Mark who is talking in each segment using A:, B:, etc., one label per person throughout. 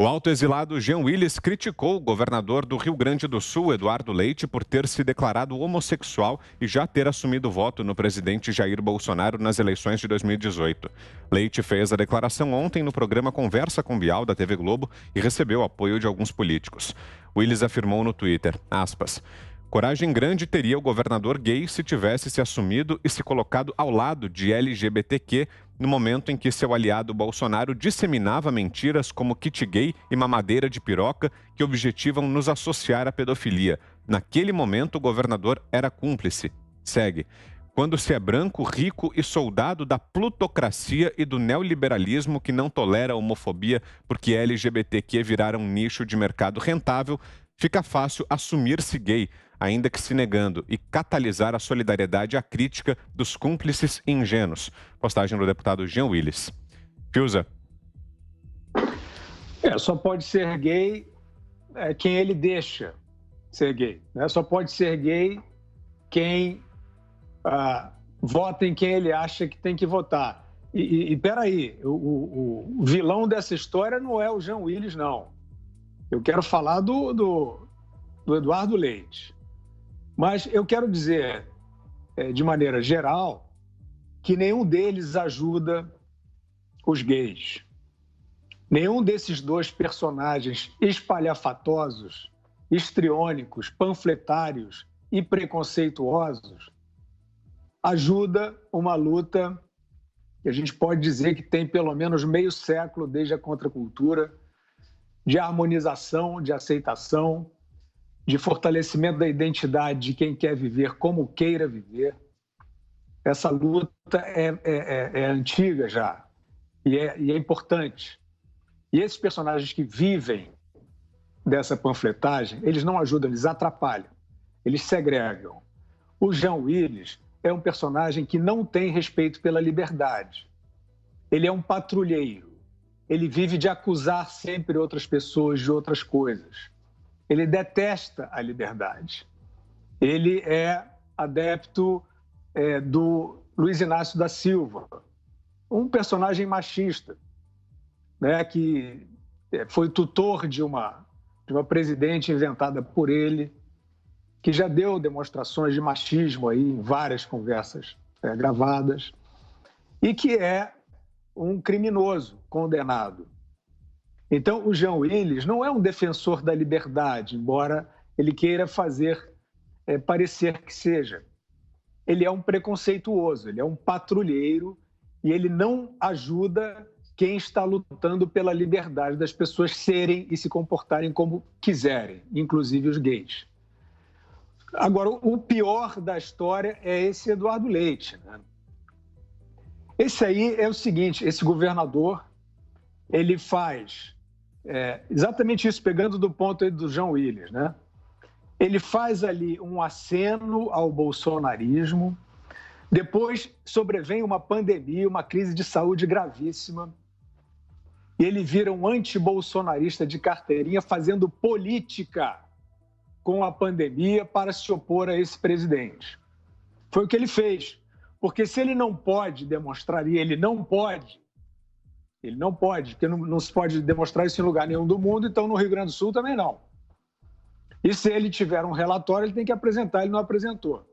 A: O autoexilado Jean Willis criticou o governador do Rio Grande do Sul, Eduardo Leite, por ter se declarado homossexual e já ter assumido voto no presidente Jair Bolsonaro nas eleições de 2018. Leite fez a declaração ontem no programa Conversa com Bial, da TV Globo, e recebeu apoio de alguns políticos. Willis afirmou no Twitter, aspas, coragem grande teria o governador gay se tivesse se assumido e se colocado ao lado de LGBTQ no momento em que seu aliado Bolsonaro disseminava mentiras como kit gay e mamadeira de piroca que objetivam nos associar à pedofilia. Naquele momento, o governador era cúmplice. Segue. Quando se é branco, rico e soldado da plutocracia e do neoliberalismo que não tolera a homofobia porque LGBTQ viraram um nicho de mercado rentável, fica fácil assumir-se gay, ainda que se negando, e catalisar a solidariedade à crítica dos cúmplices ingênuos. Postagem do deputado Jean Willis. Fiuza.
B: Só pode ser gay quem ele deixa ser gay. Né? Só pode ser gay quem vota em quem ele acha que tem que votar. E peraí, o vilão dessa história não é o Jean Willis, não. Eu quero falar do Eduardo Leite. Mas eu quero dizer, de maneira geral, que nenhum deles ajuda os gays. Nenhum desses dois personagens espalhafatosos, histriônicos, panfletários e preconceituosos ajuda uma luta que a gente pode dizer que tem pelo menos meio século desde a contracultura, de harmonização, de aceitação, de fortalecimento da identidade de quem quer viver como queira viver. Essa luta é antiga já e é importante. E esses personagens que vivem dessa panfletagem, eles não ajudam, eles atrapalham, eles segregam. O Jean Willis é um personagem que não tem respeito pela liberdade. Ele é um patrulheiro. Ele vive de acusar sempre outras pessoas de outras coisas. Ele detesta a liberdade. Ele é adepto do Luiz Inácio da Silva, um personagem machista, né, que foi tutor de uma presidente inventada por ele, que já deu demonstrações de machismo aí em várias conversas gravadas, e que é um criminoso condenado. Então, o Jean Willis não é um defensor da liberdade, embora ele queira fazer parecer que seja. Ele é um preconceituoso, ele é um patrulheiro e ele não ajuda quem está lutando pela liberdade das pessoas serem e se comportarem como quiserem, inclusive os gays. Agora, o pior da história é esse Eduardo Leite, né? Esse aí é o seguinte, esse governador, ele faz exatamente isso, pegando do ponto aí do Jean Willis, né? Ele faz ali um aceno ao bolsonarismo, depois sobrevém uma pandemia, uma crise de saúde gravíssima, e ele vira um antibolsonarista de carteirinha fazendo política com a pandemia para se opor a esse presidente. Foi o que ele fez, porque se ele não pode demonstrar, e ele não pode, porque não se pode demonstrar isso em lugar nenhum do mundo, então no Rio Grande do Sul também não. E se ele tiver um relatório, ele tem que apresentar, ele não apresentou.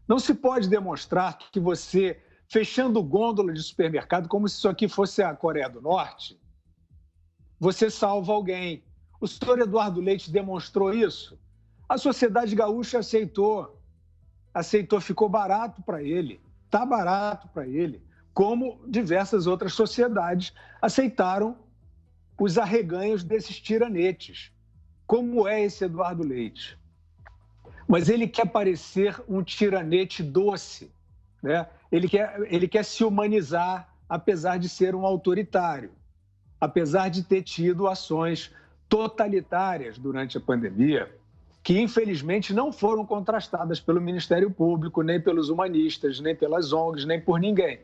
B: Não se pode demonstrar que você, fechando gôndola de supermercado, como se isso aqui fosse a Coreia do Norte, você salva alguém. O senhor Eduardo Leite demonstrou isso. A sociedade gaúcha aceitou, ficou barato para ele, está barato para ele, como diversas outras sociedades aceitaram os arreganhos desses tiranetes, como é esse Eduardo Leite. Mas ele quer parecer um tiranete doce, né? Ele quer se humanizar, apesar de ser um autoritário, apesar de ter tido ações totalitárias durante a pandemia, que infelizmente não foram contrastadas pelo Ministério Público, nem pelos humanistas, nem pelas ONGs, nem por ninguém.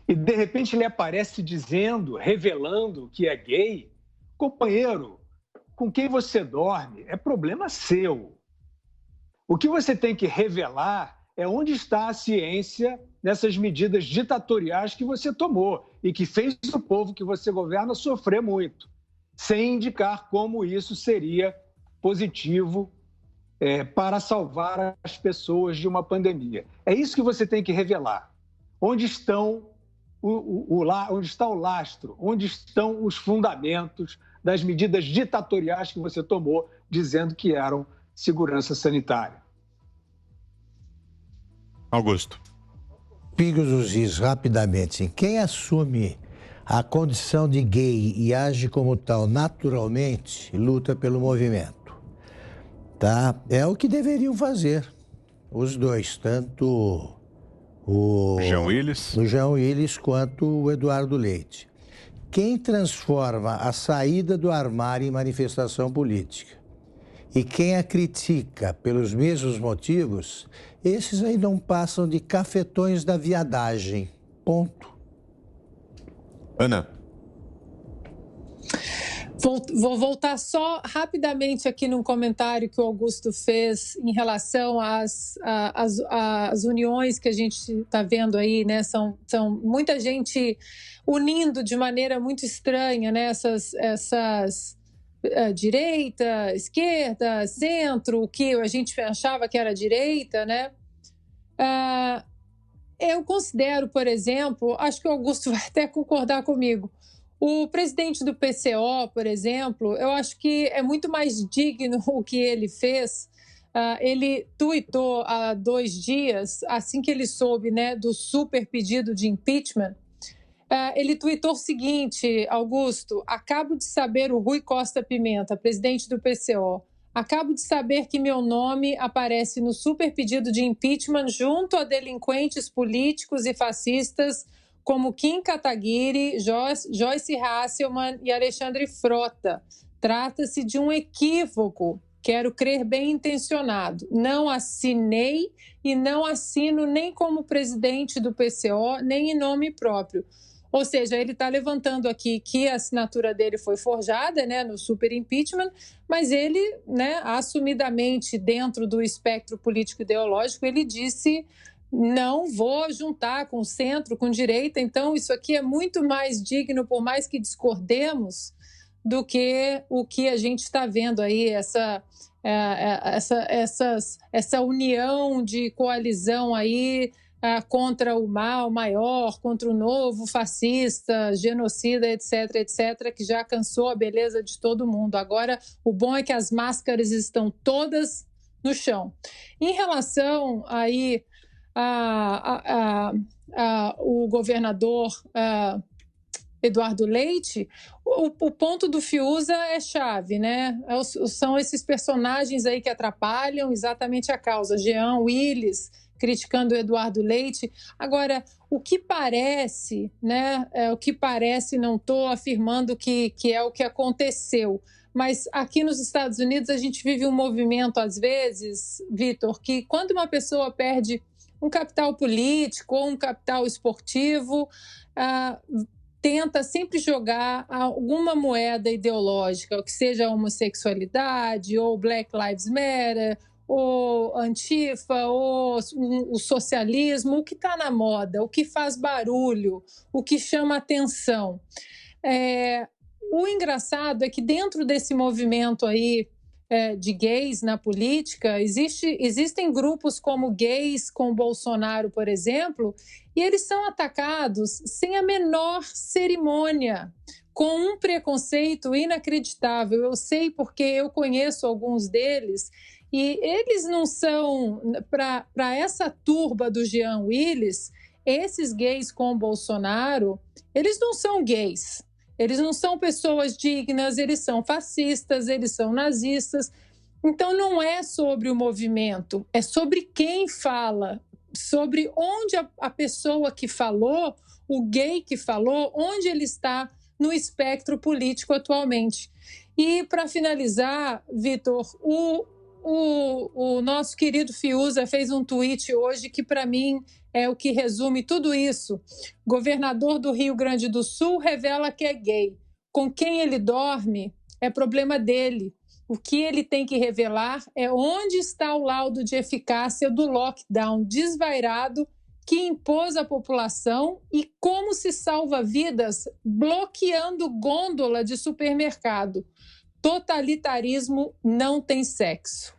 B: E, de repente, ele aparece dizendo, revelando que é gay. Companheiro, com quem você dorme é problema seu. O que você tem que revelar é onde está a ciência nessas medidas ditatoriais que você tomou e que fez o povo que você governa sofrer muito. sem indicar como isso seria positivo para salvar as pessoas de uma pandemia. É isso que você tem que revelar. Onde estão onde está o lastro, onde estão os fundamentos das medidas ditatoriais que você tomou, dizendo que eram segurança sanitária.
A: Augusto.
C: Pingos os is, rapidamente. Quem assume a condição de gay e age como tal naturalmente, luta pelo movimento. Tá? É o que deveriam fazer os dois, tanto o Jean Willis quanto o Eduardo Leite. Quem transforma a saída do armário em manifestação política e quem a critica pelos mesmos motivos, esses aí não passam de cafetões da viadagem. Ponto.
A: Ana.
D: Vou voltar só rapidamente aqui num comentário que o Augusto fez em relação às uniões que a gente está vendo aí, né? São muita gente unindo de maneira muito estranha, né? Essas direita, esquerda, centro, o que a gente achava que era direita, né? Eu considero, por exemplo, acho que o Augusto vai até concordar comigo, o presidente do PCO, por exemplo, eu acho que é muito mais digno o que ele fez. Ele tuitou há 2 dias, assim que ele soube, né, do super pedido de impeachment. Ele tuitou o seguinte: Augusto, acabo de saber, o Rui Costa Pimenta, presidente do PCO, acabo de saber que meu nome aparece no super pedido de impeachment junto a delinquentes políticos e fascistas como Kim Kataguiri, Joyce Hasselman e Alexandre Frota. Trata-se de um equívoco, quero crer bem intencionado. Não assinei e não assino nem como presidente do PCO, nem em nome próprio. Ou seja, ele está levantando aqui que a assinatura dele foi forjada, né, no super impeachment, mas ele, né, assumidamente, dentro do espectro político-ideológico, ele disse: não vou juntar com o centro, com direita. Então, isso aqui é muito mais digno, por mais que discordemos, do que o que a gente está vendo aí, essa união de coalizão aí contra o mal maior, contra o novo fascista, genocida, etc., etc., que já cansou a beleza de todo mundo. Agora, o bom é que as máscaras estão todas no chão. Em relação aí o governador Eduardo Leite, o ponto do Fiuza é chave, né? São esses personagens aí que atrapalham exatamente a causa. Jean Willis criticando o Eduardo Leite. Agora, o que parece, né? O que parece, não estou afirmando que é o que aconteceu, mas aqui nos Estados Unidos a gente vive um movimento, às vezes, Vitor, que quando uma pessoa perde um capital político ou um capital esportivo, tenta sempre jogar alguma moeda ideológica, que seja a homossexualidade, ou Black Lives Matter, ou Antifa, ou o socialismo, o que está na moda, o que faz barulho, o que chama atenção. O engraçado é que dentro desse movimento aí de gays na política, existem grupos como Gays com Bolsonaro, por exemplo, e eles são atacados sem a menor cerimônia, com um preconceito inacreditável. Eu sei porque eu conheço alguns deles, e eles não são, para essa turba do Jean Willis, esses gays com Bolsonaro, eles não são gays. Eles não são pessoas dignas, eles são fascistas, eles são nazistas. Então, não é sobre o movimento, é sobre quem fala, sobre onde a pessoa que falou, o gay que falou, onde ele está no espectro político atualmente. E, para finalizar, Vitor, o nosso querido Fiuza fez um tweet hoje que, para mim, é o que resume tudo isso. Governador do Rio Grande do Sul revela que é gay. Com quem ele dorme é problema dele. O que ele tem que revelar é onde está o laudo de eficácia do lockdown desvairado que impôs à população e como se salva vidas bloqueando gôndola de supermercado. Totalitarismo não tem sexo.